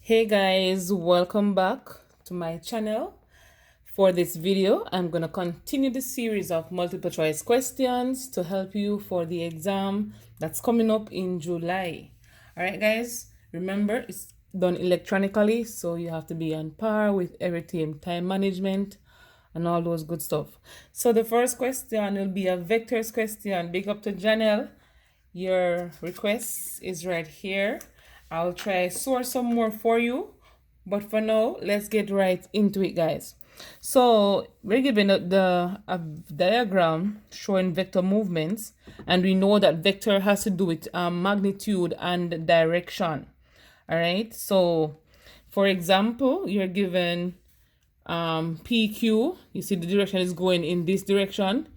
Hey guys, welcome back to my channel. For this video, I'm going to continue the series of multiple choice questions to help you for the exam that's coming up in July. All right, guys, remember it's done electronically, so you have to be on par with everything, time management and all those good stuff. So the first question will be a vectors question. Big up to Janelle. Your request is right here. I'll try source some more for you, but for now, let's get right into it, guys. So we're given a diagram showing vector movements, and we know that vector has to do with magnitude and direction. All right. So, for example, you're given PQ. You see the direction is going in this direction.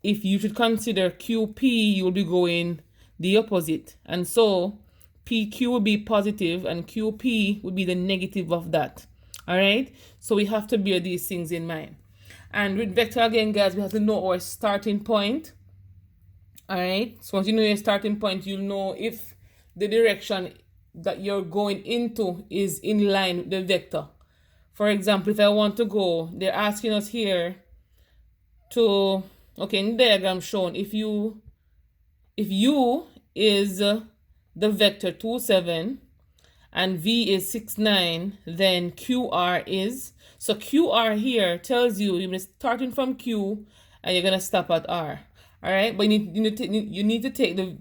If you should consider QP, you'll be going the opposite, and so PQ will be positive and QP would be the negative of that. All right, so we have to bear these things in mind. And with vector again, guys, we have to know our starting point. All right, so once you know your starting point, you'll know if the direction that you're going into is in line with the vector. For example, if I want to go, they're asking us here to, okay, in the diagram shown, if U is the vector 2, 7 and V is 6, 9, then QR is, so QR here tells you you're starting from Q and you're gonna stop at R. All right, but you need to take the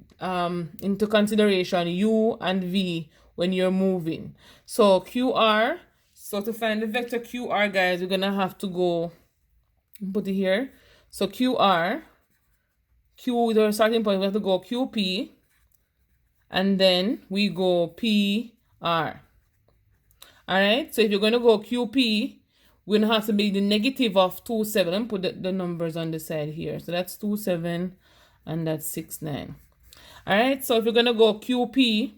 into consideration U and V when you're moving. So QR, so to find the vector QR, guys, we're gonna have to go put it here. So QR, Q is our starting point. We have to go QP, and then we go PR. All right, so if you're going to go QP, we're going to have to be the negative of 2, 7. And put the numbers on the side here. So that's 2, 7, and that's 6, 9. All right, so if you're going to go QP,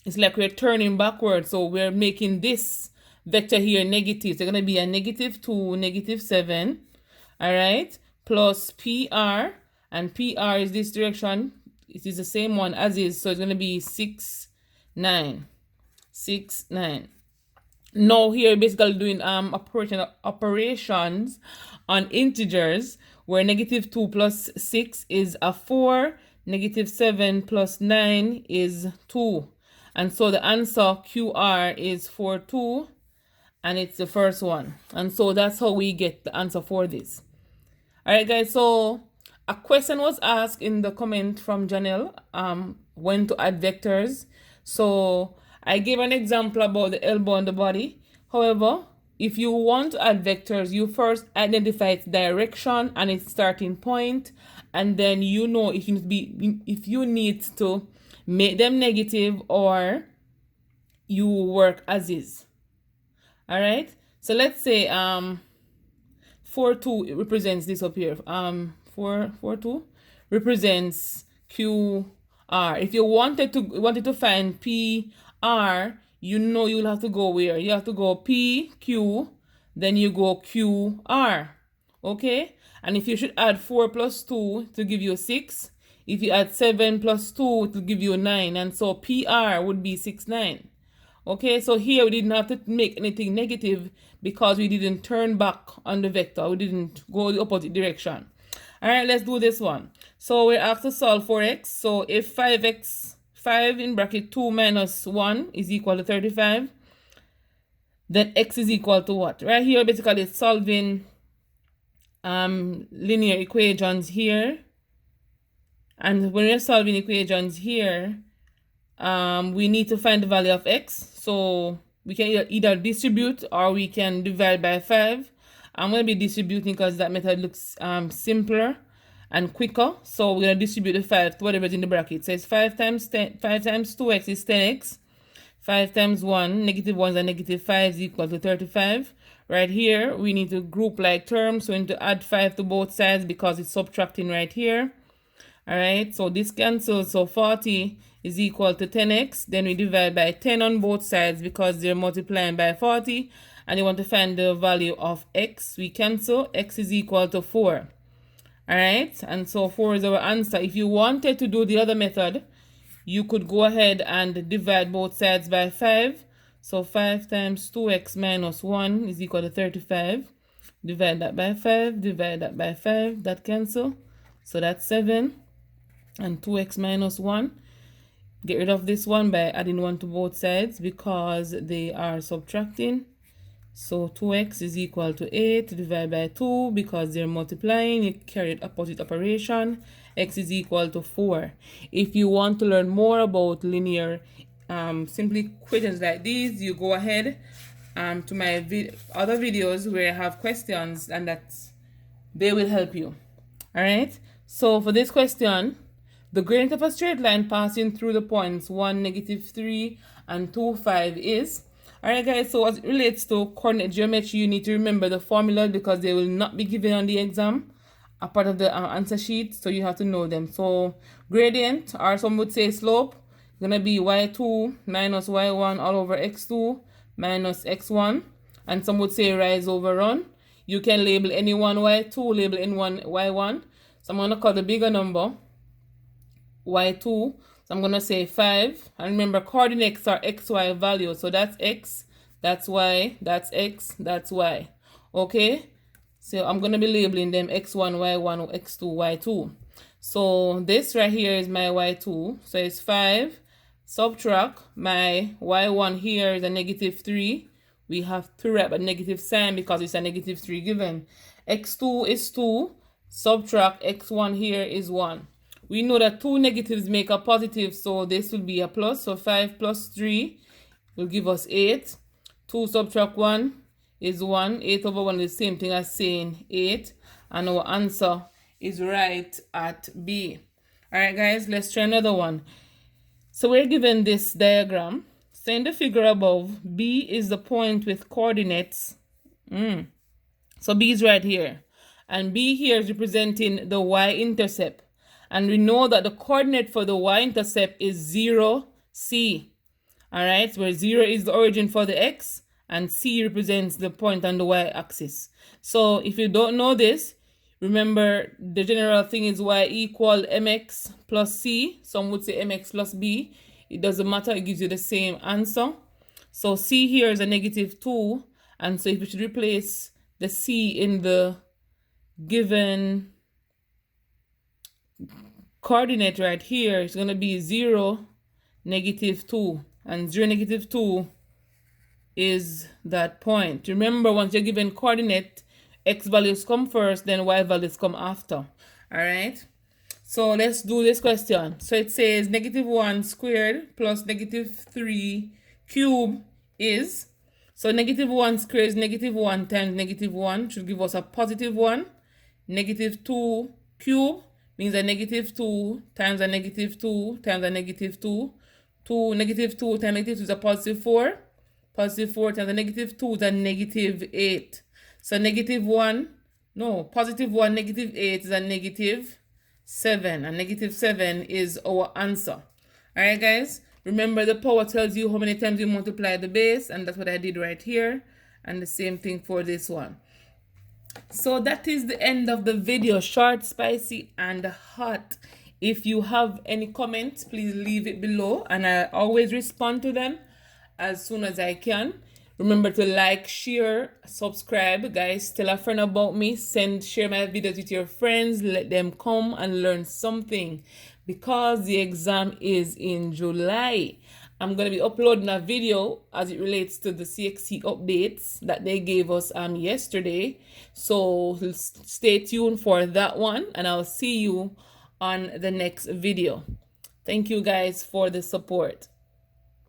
it's like we're turning backwards. So we're making this vector here negative. So it's going to be a negative 2, negative 7. All right, plus PR, and PR is this direction. It is the same one as is, so it's going to be 6, 9. 6, 9. Now here basically doing operations on integers, where negative 2 plus 6 is a 4, negative 7 plus 9 is 2. And so the answer QR is 4, 2, and it's the first one. And so that's how we get the answer for this. All right, guys, so a question was asked in the comment from Janelle, when to add vectors. So I gave an example about the elbow and the body. However, if you want to add vectors, you first identify its direction and its starting point, and then you know if you need to make them negative or you work as is. All right. So let's say 4, 2 represents this up here. 4, 2 represents QR. If you wanted to find PR, you know you'll have to go where? You have to go PQ, then you go QR. Okay? And if you should add 4 plus 2 to give you 6, if you add 7 plus 2 to give you 9, and so PR would be 6, 9. Okay, so here we didn't have to make anything negative because we didn't turn back on the vector. We didn't go the opposite direction. All right, let's do this one. So we're asked to solve for x. So if 5 in bracket 2 minus 1 is equal to 35, then x is equal to what? Right here, basically it's solving linear equations here. And when we're solving equations here, we need to find the value of x. So we can either distribute or we can divide by 5. I'm going to be distributing because that method looks simpler and quicker. So we're going to distribute the 5 to whatever's in the bracket. So it's 5 times 2x is 10x. 5 times 1, negative 1 and negative 5 is equal to 35. Right here, we need to group like terms. So we need to add 5 to both sides because it's subtracting right here. All right, so this cancels. So 40 is equal to 10x. Then we divide by 10 on both sides because they're multiplying by 40. And you want to find the value of x. We cancel. X is equal to 4. All right, and so 4 is our answer. If you wanted to do the other method, you could go ahead and divide both sides by 5. So 5 times 2x minus 1 is equal to 35. Divide that by 5, divide that by 5, that cancel. So that's 7. And 2x minus 1. Get rid of this one by adding 1 to both sides because they are subtracting. So 2x is equal to 8 divided by 2 because they're multiplying. You carry the opposite operation. X is equal to 4. If you want to learn more about linear simply equations like these, you go ahead to my other videos where I have questions and they will help you. All right. So for this question, the gradient of a straight line passing through the points 1, -3, and 2, 5 is. Alright guys, so as it relates to coordinate geometry, you need to remember the formula because they will not be given on the exam, a part of the answer sheet, so you have to know them. So gradient, or some would say slope, is going to be y2 minus y1 all over x2 minus x1, and some would say rise over run. You can label any one y2, label any one y1. So I'm going to call the bigger number y2, so I'm going to say 5, and remember coordinates are xy values, so that's x, that's y, that's x, that's y. Okay, so I'm going to be labeling them x1, y1, x2, y2. So this right here is my y2, so it's 5, subtract my y1 here is a -3. We have to write a negative sign because it's a -3 given. X2 is 2, subtract x1 here is 1. We know that two negatives make a positive, so this will be a plus. So 5 plus 3 will give us 8. 2 subtract 1 is 1. 8 over 1 is the same thing as saying 8. And our answer is right at B. Alright guys, let's try another one. So we're given this diagram. So in the figure above, B is the point with coordinates. So B is right here. And B here is representing the y-intercept. And we know that the coordinate for the y-intercept is 0, C. Alright, where 0 is the origin for the x, and C represents the point on the y-axis. So if you don't know this, remember the general thing is y equal mx plus c. Some would say mx plus b. It doesn't matter, it gives you the same answer. So C here is a -2, and so if we should replace the C in the given coordinate right here, it's going to be 0, -2, and 0, -2 is that point. Remember, once you're given coordinate, x values come first, then y values come after. All right, so let's do this question. So it says -1 squared plus -3 cubed is, so -1 squared is -1 times -1 should give us a +1. -2 cubed means a -2 times a -2 times a -2. -2 times -2 is a +4. +4 times a -2 is a -8. So -1, no, +1, -8 is a -7. And -7 is our answer. Alright guys, remember the power tells you how many times you multiply the base, and that's what I did right here. And the same thing for this one. So that is the end of the video. Short, spicy, and hot. If you have any comments, please leave it below, and I always respond to them as soon as I can. Remember to like, share, subscribe. Guys, tell a friend about me. Share my videos with your friends. Let them come and learn something, because the exam is in July. I'm going to be uploading a video as it relates to the CXC updates that they gave us yesterday. So stay tuned for that one, and I'll see you on the next video. Thank you guys for the support.